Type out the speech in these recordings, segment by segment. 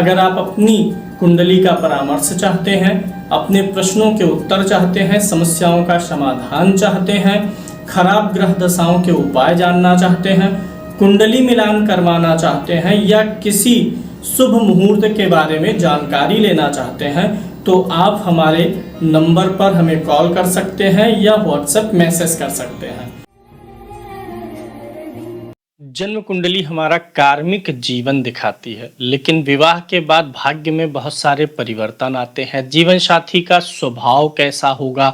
अगर आप अपनी कुंडली का परामर्श चाहते हैं, अपने प्रश्नों के उत्तर चाहते हैं, समस्याओं का समाधान चाहते हैं, खराब ग्रह दशाओं के उपाय जानना चाहते हैं, कुंडली मिलान करवाना चाहते हैं या किसी शुभ मुहूर्त के बारे में जानकारी लेना चाहते हैं, तो आप हमारे नंबर पर हमें कॉल कर सकते हैं या व्हाट्सएप मैसेज कर सकते हैं। जन्म कुंडली हमारा कार्मिक जीवन दिखाती है, लेकिन विवाह के बाद भाग्य में बहुत सारे परिवर्तन आते हैं। जीवन साथी का स्वभाव कैसा होगा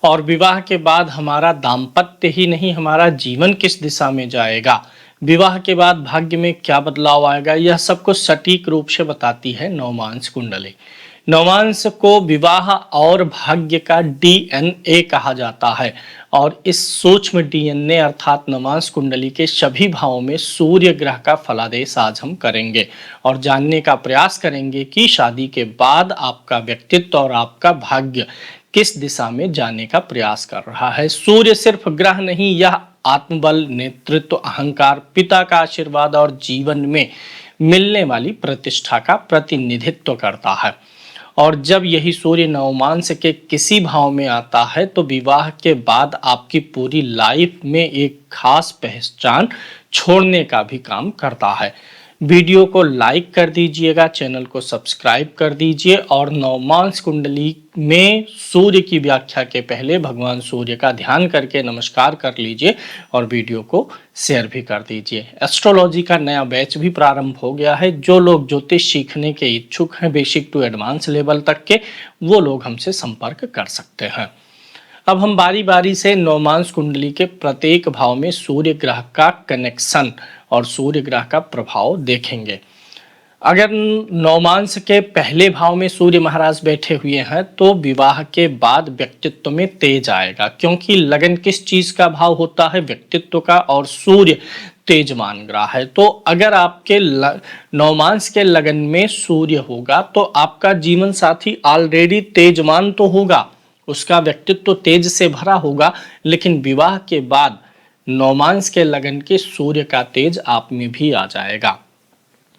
और विवाह के बाद हमारा दाम्पत्य ही नहीं, हमारा जीवन किस दिशा में जाएगा, विवाह के बाद भाग्य में क्या बदलाव आएगा, यह सब कुछ सटीक रूप से बताती है नवमांस कुंडली। नवमांस को विवाह और भाग्य का डीएनए कहा जाता है और इस सूक्ष्म डीएनए अर्थात नवमांस कुंडली के सभी भावों में सूर्य ग्रह का फलादेश आज हम करेंगे और जानने का प्रयास करेंगे कि शादी के बाद आपका व्यक्तित्व और आपका भाग्य किस दिशा में जाने का प्रयास कर रहा है। सूर्य सिर्फ ग्रह नहीं, यह आत्मबल, नेतृत्व, अहंकार, पिता का आशीर्वाद और जीवन में मिलने वाली प्रतिष्ठा का प्रतिनिधित्व करता है। और जब यही सूर्य नवमांस के किसी भाव में आता है तो विवाह के बाद आपकी पूरी लाइफ में एक खास पहचान छोड़ने का भी काम करता है। वीडियो को लाइक कर दीजिएगा, चैनल को सब्सक्राइब कर दीजिए और नवमांस कुंडली में सूर्य की व्याख्या के पहले भगवान सूर्य का ध्यान करके नमस्कार कर लीजिए और वीडियो को शेयर भी कर दीजिए। एस्ट्रोलॉजी का नया बैच भी प्रारंभ हो गया है। जो लोग ज्योतिष सीखने के इच्छुक हैं बेसिक टू एडवांस लेवल तक के, वो लोग हमसे संपर्क कर सकते हैं। अब हम बारी बारी से नवमांस कुंडली के प्रत्येक भाव में सूर्य ग्रह का कनेक्शन और सूर्य ग्रह का प्रभाव देखेंगे। अगर नवमांस के पहले भाव में सूर्य महाराज बैठे हुए हैं तो विवाह के बाद व्यक्तित्व में तेज आएगा, क्योंकि लगन किस चीज का भाव होता है, व्यक्तित्व का, और सूर्य तेजमान ग्रह है। तो अगर आपके नवमांस के लगन में सूर्य होगा तो आपका जीवन साथी ऑलरेडी तेजमान तो होगा, उसका व्यक्तित्व तेज से भरा होगा, लेकिन विवाह के बाद नवमांस के लगन के सूर्य का तेज आप में भी आ जाएगा।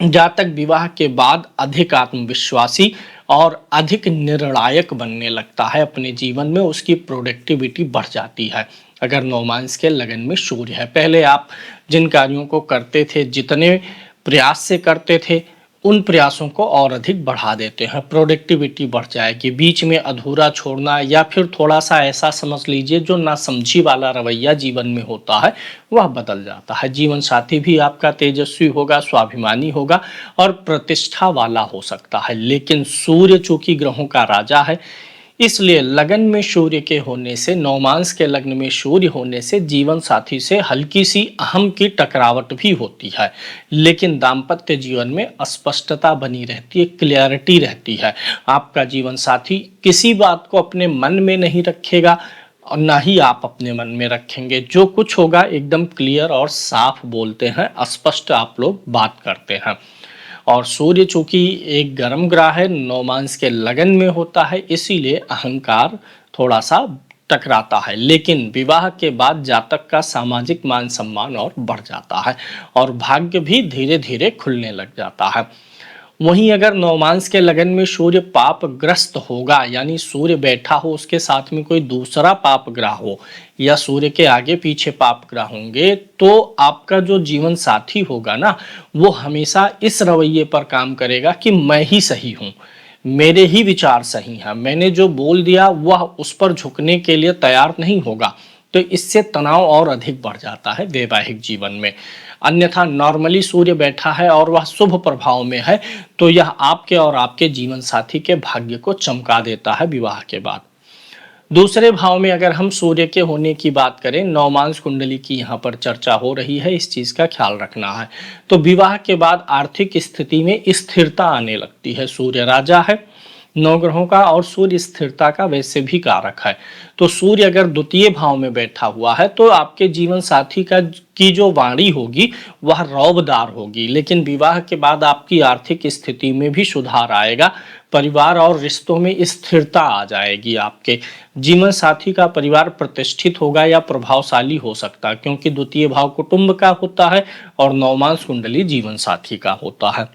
जहाँ तक विवाह के बाद अधिक आत्मविश्वासी और अधिक निर्णायक बनने लगता है अपने जीवन में, उसकी प्रोडक्टिविटी बढ़ जाती है अगर नवमांस के लगन में सूर्य है। पहले आप जिन कार्यों को करते थे, जितने प्रयास से करते थे, उन प्रयासों को और अधिक बढ़ा देते हैं, प्रोडक्टिविटी बढ़ जाएगी। बीच में अधूरा छोड़ना या फिर थोड़ा सा ऐसा समझ लीजिए जो ना समझी वाला रवैया जीवन में होता है वह बदल जाता है। जीवन साथी भी आपका तेजस्वी होगा, स्वाभिमानी होगा और प्रतिष्ठा वाला हो सकता है। लेकिन सूर्य चूंकि ग्रहों का राजा है, इसलिए लगन में सूर्य के होने से, नवमांस के लग्न में सूर्य होने से जीवन साथी से हल्की सी अहम की टकरावट भी होती है, लेकिन दाम्पत्य जीवन में स्पष्टता बनी रहती है, क्लियरिटी रहती है। आपका जीवन साथी किसी बात को अपने मन में नहीं रखेगा और ना ही आप अपने मन में रखेंगे। जो कुछ होगा एकदम क्लियर और साफ बोलते हैं, स्पष्ट आप लोग बात करते हैं। और सूर्य चूंकि एक गर्म ग्रह है, नवमांस के लगन में होता है, इसीलिए अहंकार थोड़ा सा टकराता है। लेकिन विवाह के बाद जातक का सामाजिक मान सम्मान और बढ़ जाता है और भाग्य भी धीरे धीरे खुलने लग जाता है। वहीं अगर नवमांस के लगन में सूर्य पाप ग्रस्त होगा, यानी सूर्य बैठा हो, उसके साथ में कोई दूसरा पाप ग्रह हो या सूर्य के आगे पीछे पाप ग्रह होंगे, तो आपका जो जीवन साथी होगा ना, वो हमेशा इस रवैये पर काम करेगा कि मैं ही सही हूँ, मेरे ही विचार सही हैं, मैंने जो बोल दिया वह उस पर झुकने के लिए तैयार नहीं होगा। तो इससे तनाव और अधिक बढ़ जाता है वैवाहिक जीवन में। अन्यथा नॉर्मली सूर्य बैठा है और वह शुभ प्रभाव में है तो यह आपके और आपके जीवन साथी के भाग्य को चमका देता है विवाह के बाद। दूसरे भाव में अगर हम सूर्य के होने की बात करें, नवमांस कुंडली की यहाँ पर चर्चा हो रही है, इस चीज का ख्याल रखना है। तो विवाह के बाद आर्थिक स्थिति में स्थिरता आने लगती है। सूर्य राजा है नवग्रहों का और सूर्य स्थिरता का वैसे भी कारक है। तो सूर्य अगर द्वितीय भाव में बैठा हुआ है तो आपके जीवन साथी की जो वाणी होगी वह रौबदार होगी, लेकिन विवाह के बाद आपकी आर्थिक स्थिति में भी सुधार आएगा, परिवार और रिश्तों में स्थिरता आ जाएगी। आपके जीवन साथी का परिवार प्रतिष्ठित होगा या प्रभावशाली हो सकता है, क्योंकि द्वितीय भाव कुटुंब का होता है और नवमांस कुंडली जीवन साथी का होता है।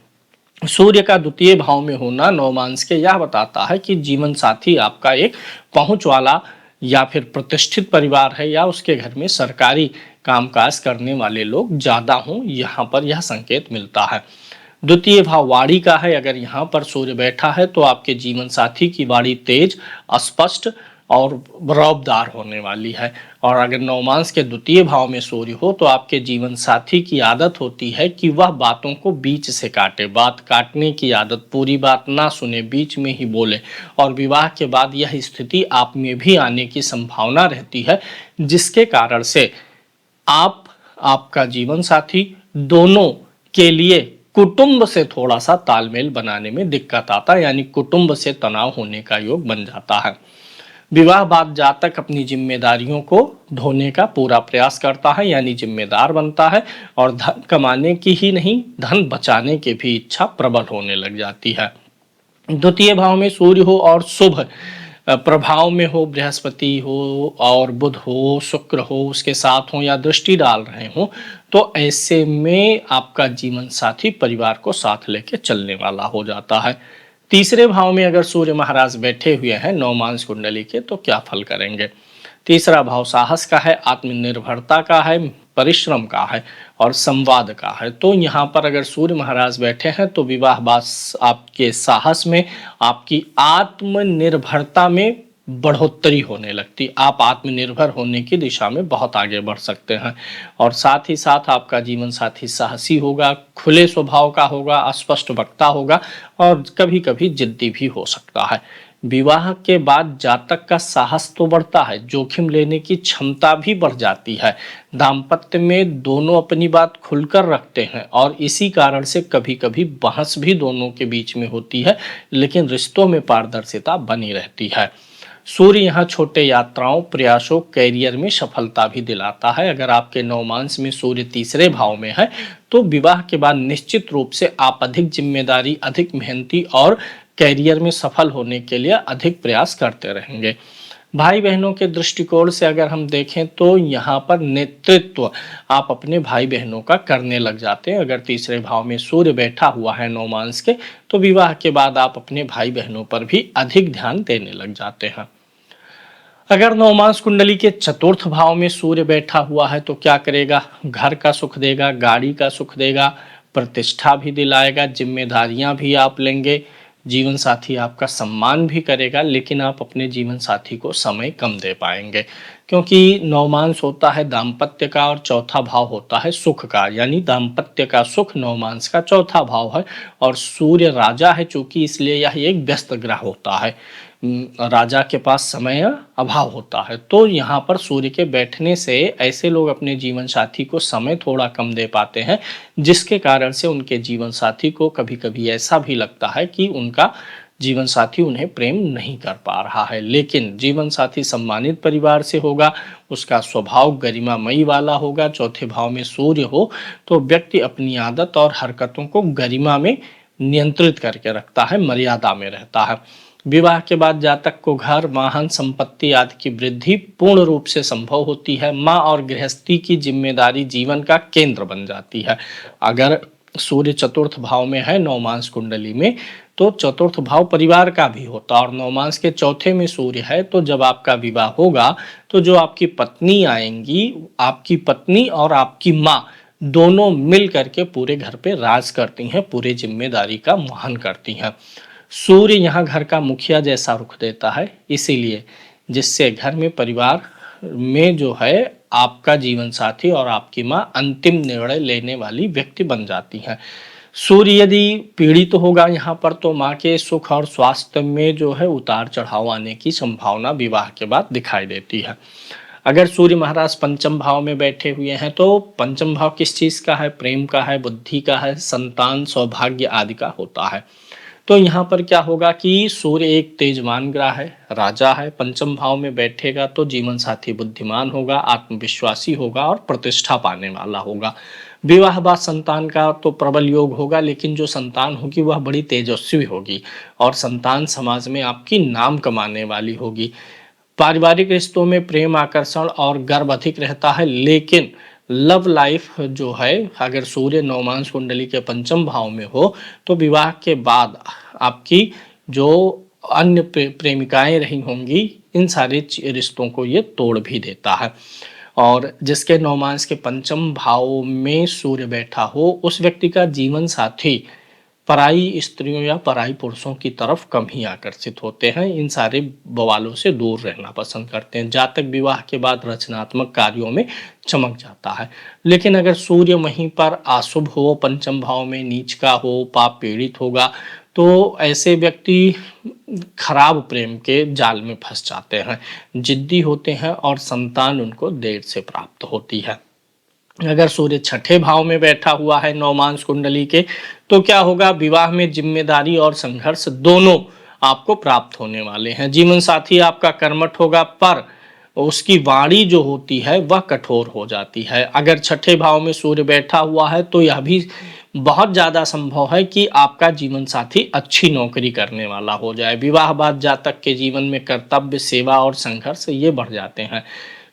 सूर्य का द्वितीय भाव में होना नवमांस के यह बताता है कि जीवन साथी आपका एक पहुंच वाला या फिर प्रतिष्ठित परिवार है, या उसके घर में सरकारी कामकाज करने वाले लोग ज्यादा हों, यहाँ पर यह संकेत मिलता है। द्वितीय भाव वाणी का है, अगर यहाँ पर सूर्य बैठा है तो आपके जीवन साथी की वाणी तेज, स्पष्ट और रौबदार होने वाली है। और अगर नवमांस के द्वितीय भाव में सूर्य हो तो आपके जीवन साथी की आदत होती है कि वह बातों को बीच से काटे, बात काटने की आदत, पूरी बात ना सुने, बीच में ही बोले। और विवाह के बाद यह स्थिति आप में भी आने की संभावना रहती है, जिसके कारण से आप, आपका जीवन साथी, दोनों के लिए कुटुंब से थोड़ा सा तालमेल बनाने में दिक्कत आता है, यानी कुटुंब से तनाव होने का योग बन जाता है। विवाह बाद जातक अपनी जिम्मेदारियों को ढोने का पूरा प्रयास करता है, यानी जिम्मेदार बनता है, और धन कमाने की ही नहीं, धन बचाने की भी इच्छा प्रबल होने लग जाती है। द्वितीय भाव में सूर्य हो और शुभ प्रभाव में हो, बृहस्पति हो और बुध हो, शुक्र हो उसके साथ हो, या दृष्टि डाल रहे हो, तो ऐसे में आपका जीवन साथी परिवार को साथ लेके चलने वाला हो जाता है। तीसरे भाव में अगर सूर्य महाराज बैठे हुए हैं नवमांस कुंडली के, तो क्या फल करेंगे? तीसरा भाव साहस का है, आत्मनिर्भरता का है, परिश्रम का है और संवाद का है। तो यहाँ पर अगर सूर्य महाराज बैठे हैं तो विवाह बाद आपके साहस में, आपकी आत्मनिर्भरता में बढ़ोतरी होने लगती, आप आत्मनिर्भर होने की दिशा में बहुत आगे बढ़ सकते हैं। और साथ ही साथ आपका जीवन साथी साहसी होगा, खुले स्वभाव का होगा, स्पष्ट वक्ता होगा और कभी कभी जिद्दी भी हो सकता है। विवाह के बाद जातक का साहस तो बढ़ता है, जोखिम लेने की क्षमता भी बढ़ जाती है। दाम्पत्य में दोनों अपनी बात खुलकर रखते हैं और इसी कारण से कभी कभी बहस भी दोनों के बीच में होती है, लेकिन रिश्तों में पारदर्शिता बनी रहती है। सूर्य यहाँ छोटे यात्राओं, प्रयासों, कैरियर में सफलता भी दिलाता है। अगर आपके नवमांस में सूर्य तीसरे भाव में है तो विवाह के बाद निश्चित रूप से आप अधिक जिम्मेदारी, अधिक मेहनती और कैरियर में सफल होने के लिए अधिक प्रयास करते रहेंगे। भाई बहनों के दृष्टिकोण से अगर हम देखें तो यहाँ पर नेतृत्व आप अपने भाई बहनों का करने लग जाते हैं। अगर तीसरे भाव में सूर्य बैठा हुआ है नवमांस के, तो विवाह के बाद आप अपने भाई बहनों पर भी अधिक ध्यान देने लग जाते हैं। अगर नवमांस कुंडली के चतुर्थ भाव में सूर्य बैठा हुआ है तो क्या करेगा? घर का सुख देगा, गाड़ी का सुख देगा, प्रतिष्ठा भी दिलाएगा, जिम्मेदारियां भी आप लेंगे, जीवन साथी आपका सम्मान भी करेगा, लेकिन आप अपने जीवन साथी को समय कम दे पाएंगे, क्योंकि नवमांस होता है दाम्पत्य का और चौथा भाव होता है सुख का, यानी दाम्पत्य का सुख नवमांस का चौथा भाव है। और सूर्य राजा है चूंकि, इसलिए यह एक व्यस्त ग्रह होता है, राजा के पास समय अभाव होता है। तो यहाँ पर सूर्य के बैठने से ऐसे लोग अपने जीवन साथी को समय थोड़ा कम दे पाते हैं, जिसके कारण से उनके जीवन साथी को कभी कभी ऐसा भी लगता है कि उनका जीवन साथी उन्हें प्रेम नहीं कर पा रहा है। लेकिन जीवन साथी सम्मानित परिवार से होगा, उसका स्वभाव गरिमामयी वाला होगा, चौथे भाव में सूर्य हो तो व्यक्ति अपनी आदत और हरकतों को गरिमा में नियंत्रित करके रखता है, मर्यादा में रहता है। विवाह के बाद जातक को घर, वाहन, संपत्ति आदि की वृद्धि पूर्ण रूप से संभव होती है। माँ और गृहस्थी की जिम्मेदारी जीवन का केंद्र बन जाती है। अगर सूर्य चतुर्थ भाव में है नवमांस कुंडली में, तो चतुर्थ भाव परिवार का भी होता है, और नवमांस के चौथे में सूर्य है तो जब आपका विवाह होगा तो जो आपकी पत्नी आएंगी, आपकी पत्नी और आपकी माँ दोनों मिल करके पूरे घर पे राज करती हैं, पूरे जिम्मेदारी का वहन करती हैं। सूर्य यहाँ घर का मुखिया जैसा रुख देता है, इसीलिए जिससे घर में, परिवार में जो है आपका जीवन साथी और आपकी माँ अंतिम निर्णय लेने वाली व्यक्ति बन जाती हैं। सूर्य यदि पीड़ित तो होगा यहाँ पर तो माँ के सुख और स्वास्थ्य में जो है उतार चढ़ाव आने की संभावना विवाह के बाद दिखाई देती है। अगर सूर्य महाराज पंचम भाव में बैठे हुए हैं तो पंचम भाव किस चीज का है? प्रेम का है, बुद्धि का है, संतान, सौभाग्य आदि का होता है। तो यहाँ पर क्या होगा कि सूर्य एक तेजवान ग्रह है, राजा है, पंचम भाव में बैठेगा तो जीवन साथी बुद्धिमान होगा, आत्मविश्वासी होगा और प्रतिष्ठा पाने वाला होगा। विवाह बाद संतान का तो प्रबल योग होगा, लेकिन जो संतान होगी वह बड़ी तेजस्वी होगी और संतान समाज में आपकी नाम कमाने वाली होगी। पारिवारिक रिश्तों में प्रेम, आकर्षण और गर्व अधिक रहता है, लेकिन लव लाइफ जो है, अगर सूर्य नवमांश कुंडली के पंचम भाव में हो तो विवाह के बाद आपकी जो अन्य प्रेमिकाएं रही होंगी, इन सारे रिश्तों को ये तोड़ भी देता है। और जिसके नवमांश के पंचम भाव में सूर्य बैठा हो, उस व्यक्ति का जीवन साथी पराई स्त्रियों या पराई पुरुषों की तरफ कम ही आकर्षित होते हैं, इन सारे बवालों से दूर रहना पसंद करते हैं। जातक विवाह के बाद रचनात्मक कार्यों में चमक जाता है। लेकिन अगर सूर्य वहीं पर अशुभ हो, पंचम भाव में नीच का हो, पाप पीड़ित होगा, तो ऐसे व्यक्ति खराब प्रेम के जाल में फंस जाते हैं, जिद्दी होते हैं और संतान उनको देर से प्राप्त होती है। अगर सूर्य छठे भाव में बैठा हुआ है नवमांश कुंडली के, तो क्या होगा, विवाह में जिम्मेदारी और संघर्ष दोनों आपको प्राप्त होने वाले हैं। जीवन साथी आपका कर्मठ होगा, पर उसकी वाणी जो होती है वह कठोर हो जाती है। अगर छठे भाव में सूर्य बैठा हुआ है तो यह भी बहुत ज़्यादा संभव है कि आपका जीवन साथी अच्छी नौकरी करने वाला हो जाए। विवाह बाद जातक के जीवन में कर्तव्य, सेवा और संघर्ष ये बढ़ जाते हैं।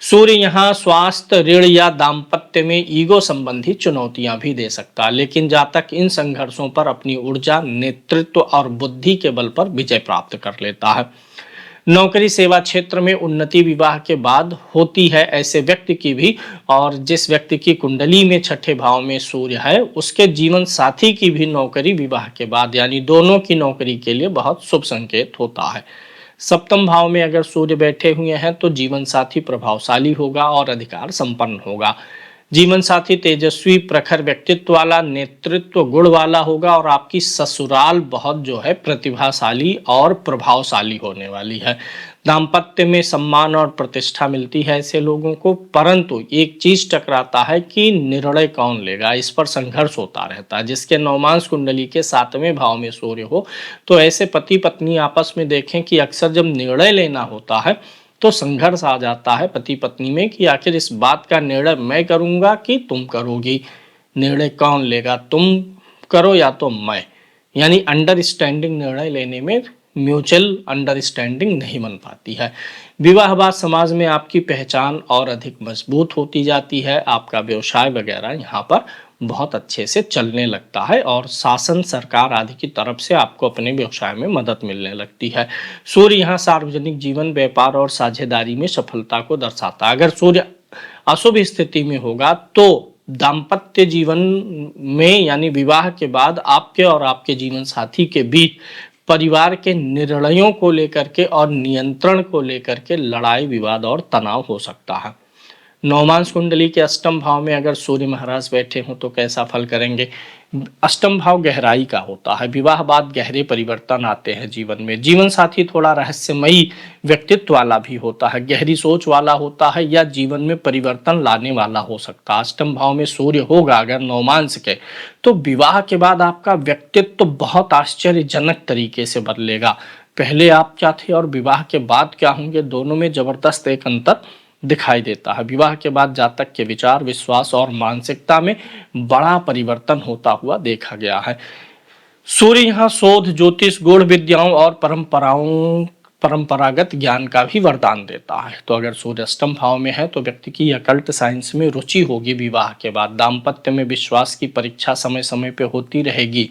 सूर्य यहाँ स्वास्थ्य, ऋण या दाम्पत्य में ईगो संबंधी चुनौतियां भी दे सकता है, लेकिन जातक इन संघर्षों पर अपनी ऊर्जा, नेतृत्व और बुद्धि के बल पर विजय प्राप्त कर लेता है। नौकरी, सेवा क्षेत्र में उन्नति विवाह के बाद होती है ऐसे व्यक्ति की भी, और जिस व्यक्ति की कुंडली में छठे भाव में सूर्य है, उसके जीवन साथी की भी नौकरी विवाह के बाद, यानी दोनों की नौकरी के लिए बहुत शुभ संकेत होता है। सप्तम भाव में अगर सूर्य बैठे हुए हैं तो जीवन साथी प्रभावशाली होगा और अधिकार संपन्न होगा। जीवन साथी तेजस्वी, प्रखर व्यक्तित्व वाला, नेतृत्व गुण वाला होगा और आपकी ससुराल बहुत जो है प्रतिभाशाली और प्रभावशाली होने वाली है। दाम्पत्य में सम्मान और प्रतिष्ठा मिलती है ऐसे लोगों को, परंतु एक चीज टकराता है कि निर्णय कौन लेगा, इस पर संघर्ष होता रहता है। जिसके नवमांश कुंडली के सातवें भाव में सूर्य हो, तो ऐसे पति पत्नी आपस में देखें कि अक्सर जब निर्णय लेना होता है तो संघर्ष आ जाता है पति पत्नी में कि आखिर इस बात का निर्णय मैं करूंगा कि तुम करोगी, निर्णय कौन लेगा, तुम करो या तो मैं, यानी अंडरस्टैंडिंग निर्णय लेने में म्यूचुअल अंडरस्टैंडिंग नहीं बन पाती है। विवाह बाद समाज में आपकी पहचान और अधिक मजबूत होती जाती है, आपका व्यवसाय वगैरह यहाँ पर बहुत अच्छे से चलने लगता है और शासन, सरकार आदि की तरफ से आपको अपने व्यवसाय में मदद मिलने लगती है। सूर्य यहाँ सार्वजनिक जीवन, व्यापार और साझेदारी में सफलता को दर्शाता है। अगर सूर्य अशुभ स्थिति में होगा तो दाम्पत्य जीवन में, यानी विवाह के बाद आपके और आपके जीवन साथी के बीच परिवार के निर्णयों को लेकर के और नियंत्रण को लेकर के लड़ाई, विवाद और तनाव हो सकता है। नवमांश कुंडली के अष्टम भाव में अगर सूर्य महाराज बैठे हों तो कैसा फल करेंगे। अष्टम भाव गहराई का होता है, विवाह बाद गहरे परिवर्तन आते हैं जीवन में। जीवन साथी थोड़ा रहस्यमयी व्यक्तित्व वाला भी होता है, गहरी सोच वाला होता है या जीवन में परिवर्तन लाने वाला हो सकता है। अष्टम भाव में सूर्य होगा अगर नवमांश के, तो विवाह के बाद आपका व्यक्तित्व तो बहुत आश्चर्यजनक तरीके से बदलेगा। पहले आप क्या थे और विवाह के बाद क्या होंगे, दोनों में जबरदस्त एक अंतर दिखाई देता है। विवाह के बाद जातक के विचार, विश्वास और मानसिकता में बड़ा परिवर्तन होता हुआ देखा गया है। सूर्य यहाँ शोध, ज्योतिष, गूढ़ विद्याओं और परंपरागत ज्ञान का भी वरदान देता है। तो अगर सूर्य अष्टम भाव में है तो व्यक्ति की अकल्ट साइंस में रुचि होगी विवाह के बाद। दाम्पत्य में विश्वास की परीक्षा समय समय पे होती रहेगी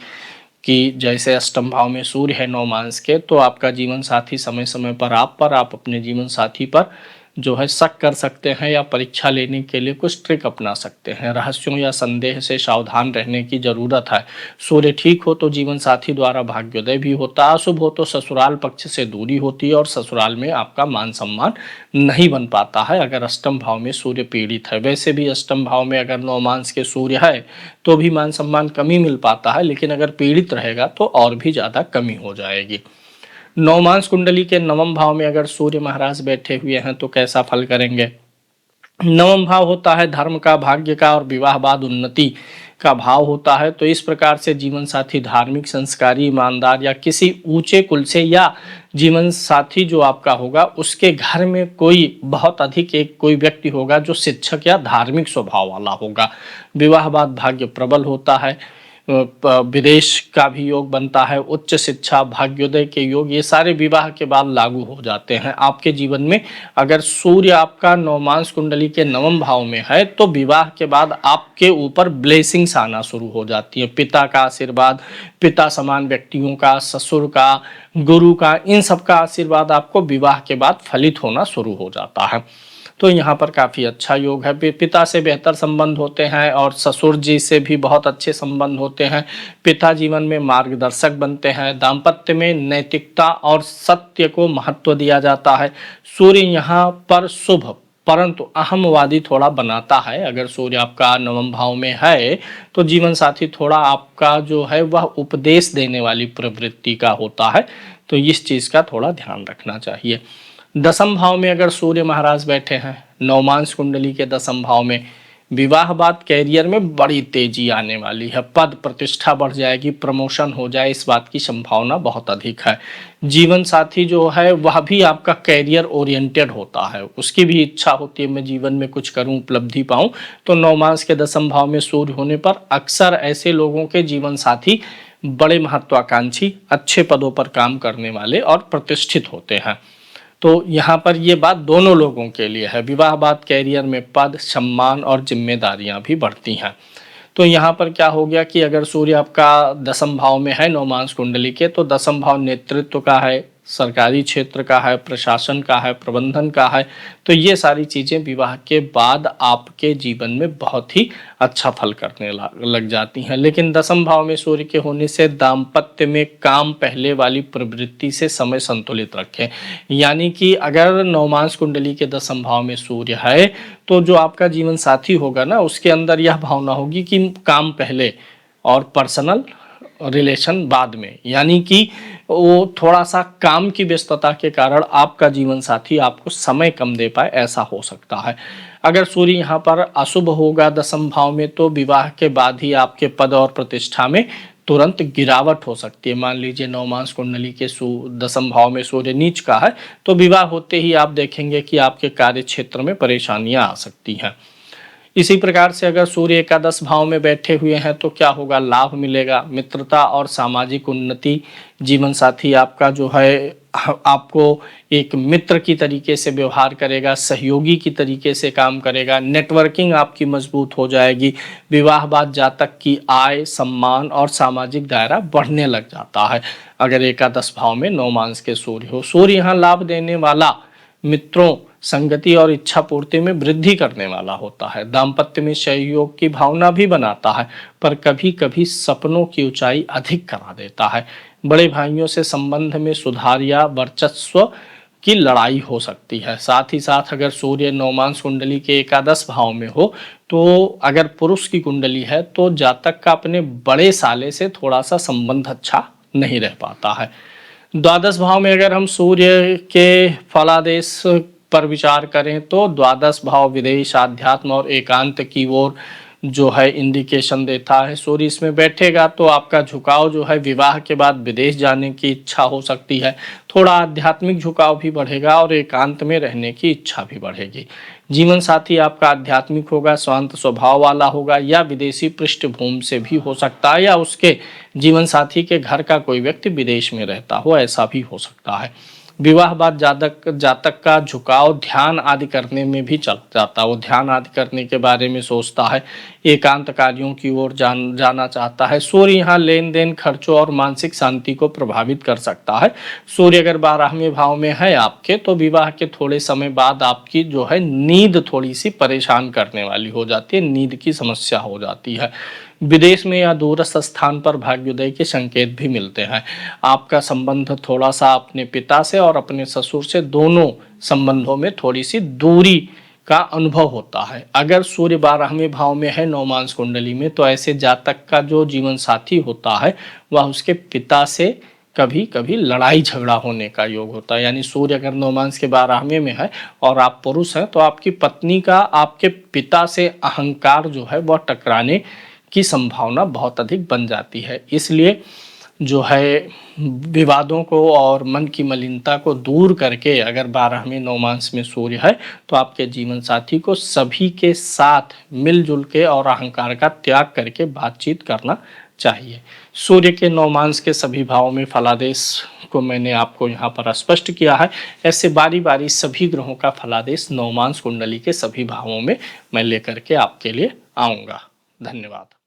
कि जैसे अष्टम भाव में सूर्य है नवमांश के, तो आपका जीवन साथी समय समय पर आप अपने जीवन साथी पर जो है शक कर सकते हैं या परीक्षा लेने के लिए कुछ ट्रिक अपना सकते हैं। रहस्यों या संदेह से सावधान रहने की जरूरत है। सूर्य ठीक हो तो जीवन साथी द्वारा भाग्योदय भी होता है, अशुभ हो तो ससुराल पक्ष से दूरी होती है और ससुराल में आपका मान सम्मान नहीं बन पाता है अगर अष्टम भाव में सूर्य पीड़ित है। वैसे भी अष्टम भाव में अगर नवमांश के सूर्य है तो भी मान सम्मान कमी मिल पाता है, लेकिन अगर पीड़ित रहेगा तो और भी ज्यादा कमी हो जाएगी। नवमांश कुंडली के नवम भाव में अगर सूर्य महाराज बैठे हुए हैं तो कैसा फल करेंगे। नवम भाव होता है धर्म का, भाग्य का और विवाह बाद उन्नति का भाव होता है। तो इस प्रकार से जीवन साथी धार्मिक, संस्कारी, ईमानदार या किसी ऊंचे कुल से, या जीवन साथी जो आपका होगा उसके घर में कोई बहुत अधिक एक कोई व्यक्ति होगा जो शिक्षक या धार्मिक स्वभाव वाला होगा। विवाह बाद भाग्य प्रबल होता है। विदेश का भी योग बनता है, उच्च शिक्षा, भाग्योदय के योग, ये सारे विवाह के बाद लागू हो जाते हैं आपके जीवन में। अगर सूर्य आपका नवमांश कुंडली के नवम भाव में है तो विवाह के बाद आपके ऊपर ब्लेसिंग्स आना शुरू हो जाती है, पिता का आशीर्वाद, पिता समान व्यक्तियों का, ससुर का, गुरु का, इन सब का आशीर्वाद आपको विवाह के बाद फलित होना शुरू हो जाता है। तो यहाँ पर काफ़ी अच्छा योग है, पिता से बेहतर संबंध होते हैं और ससुर जी से भी बहुत अच्छे संबंध होते हैं। पिता जीवन में मार्गदर्शक बनते हैं, दाम्पत्य में नैतिकता और सत्य को महत्व दिया जाता है। सूर्य यहाँ पर शुभ परंतु अहमवादी थोड़ा बनाता है। अगर सूर्य आपका नवम भाव में है तो जीवन साथी थोड़ा आपका जो है वह उपदेश देने वाली प्रवृत्ति का होता है, तो इस चीज़ का थोड़ा ध्यान रखना चाहिए। दसम भाव में अगर सूर्य महाराज बैठे हैं नवमांश कुंडली के दसम भाव में, विवाह बाद कैरियर में बड़ी तेजी आने वाली है, पद प्रतिष्ठा बढ़ जाएगी, प्रमोशन हो जाए, इस बात की संभावना बहुत अधिक है। जीवन साथी जो है वह भी आपका कैरियर ओरिएंटेड होता है, उसकी भी इच्छा होती है मैं जीवन में कुछ करूं, उपलब्धि पाऊं। तो नवमांश के दसम भाव में सूर्य होने पर अक्सर ऐसे लोगों के जीवन साथी बड़े महत्वाकांक्षी, अच्छे पदों पर काम करने वाले और प्रतिष्ठित होते हैं। तो यहाँ पर ये बात दोनों लोगों के लिए है, विवाह बाद कैरियर में पद, सम्मान और जिम्मेदारियां भी बढ़ती हैं। तो यहाँ पर क्या हो गया कि अगर सूर्य आपका दसम भाव में है नवमांश कुंडली के, तो दसम भाव नेतृत्व का है, सरकारी क्षेत्र का है, प्रशासन का है, प्रबंधन का है। तो ये सारी चीज़ें विवाह के बाद आपके जीवन में बहुत ही अच्छा फल करने लग जाती हैं। लेकिन दसम भाव में सूर्य के होने से दाम्पत्य में काम पहले वाली प्रवृत्ति से समय संतुलित रखें। यानी कि अगर नवमांश कुंडली के दसम भाव में सूर्य है तो जो आपका जीवन साथी होगा ना, उसके अंदर यह भावना होगी कि काम पहले और पर्सनल रिलेशन बाद में, यानी कि वो थोड़ा सा काम की व्यस्तता के कारण आपका जीवन साथी आपको समय कम दे पाए, ऐसा हो सकता है। अगर सूर्य यहाँ पर अशुभ होगा दसम भाव में तो विवाह के बाद ही आपके पद और प्रतिष्ठा में तुरंत गिरावट हो सकती है। मान लीजिए नवमांश कुंडली के दसम भाव में सूर्य नीच का है तो विवाह होते ही आप देखेंगे कि आपके कार्य क्षेत्र में परेशानियां आ सकती हैं। इसी प्रकार से अगर सूर्य एकादश भाव में बैठे हुए हैं तो क्या होगा, लाभ मिलेगा, मित्रता और सामाजिक उन्नति, जीवन साथी आपका जो है आपको एक मित्र की तरीके से व्यवहार करेगा, सहयोगी की तरीके से काम करेगा, नेटवर्किंग आपकी मजबूत हो जाएगी। विवाह बाद जातक की आय, सम्मान और सामाजिक दायरा बढ़ने लग जाता है अगर एकादश भाव में नवमांश के सूर्य हो। सूर्य यहाँ लाभ देने वाला, मित्रों, संगति और इच्छा पूर्ति में वृद्धि करने वाला होता है, दाम्पत्य में सहयोग की भावना भी बनाता है, पर कभी कभी सपनों की ऊंचाई अधिक करा देता है। बड़े भाइयों से संबंध में सुधार या वर्चस्व की लड़ाई हो सकती है। साथ ही साथ अगर सूर्य नवमांश कुंडली के एकादश भाव में हो तो अगर पुरुष की कुंडली है तो जातक का अपने बड़े साले से थोड़ा सा संबंध अच्छा नहीं रह पाता है। द्वादश भाव में अगर हम सूर्य के फलादेश पर विचार करें तो द्वादश भाव विदेश, आध्यात्म और एकांत की ओर जो है इंडिकेशन देता है। सूर्य इसमें बैठेगा तो आपका झुकाव जो है विवाह के बाद विदेश जाने की इच्छा हो सकती है, थोड़ा आध्यात्मिक झुकाव भी बढ़ेगा और एकांत में रहने की इच्छा भी बढ़ेगी। जीवन साथी आपका आध्यात्मिक होगा, शांत स्वभाव वाला होगा या विदेशी पृष्ठभूमि से भी हो सकता है, या उसके जीवन साथी के घर का कोई व्यक्ति विदेश में रहता हो, ऐसा भी हो सकता है। विवाह बाद जातक का झुकाव ध्यान आदि करने में भी चल जाता है, वो ध्यान आदि करने के बारे में सोचता है, एकांत कार्यों की ओर जाना चाहता है। सूर्य यहाँ लेन देन, खर्चों और मानसिक शांति को प्रभावित कर सकता है। सूर्य अगर 12वें भाव में है आपके तो विवाह के थोड़े समय बाद आपकी जो है नींद थोड़ी सी परेशान करने वाली हो जाती है, नींद की समस्या हो जाती है। विदेश में या दूरस्थ स्थान पर भाग्योदय के संकेत भी मिलते हैं। आपका संबंध थोड़ा सा अपने पिता से और अपने ससुर से, दोनों संबंधों में थोड़ी सी दूरी का अनुभव होता है। अगर सूर्य 12वें भाव में है नवमांश कुंडली में तो ऐसे जातक का जो जीवन साथी होता है वह उसके पिता से कभी कभी लड़ाई झगड़ा होने का योग होता है। यानी सूर्य अगर नवमांश के 12वें में है और आप पुरुष हैं तो आपकी पत्नी का आपके पिता से अहंकार जो है वह टकराने की संभावना बहुत अधिक बन जाती है। इसलिए जो है विवादों को और मन की मलिनता को दूर करके अगर 12वें नौमांस में सूर्य है तो आपके जीवन साथी को सभी के साथ मिलजुल के और अहंकार का त्याग करके बातचीत करना चाहिए। सूर्य के नौमांस के सभी भावों में फलादेश को मैंने आपको यहाँ पर स्पष्ट किया है। ऐसे बारी बारी सभी ग्रहों का फलादेश नौमांस कुंडली के सभी भावों में मैं लेकर के आपके लिए आऊँगा। धन्यवाद।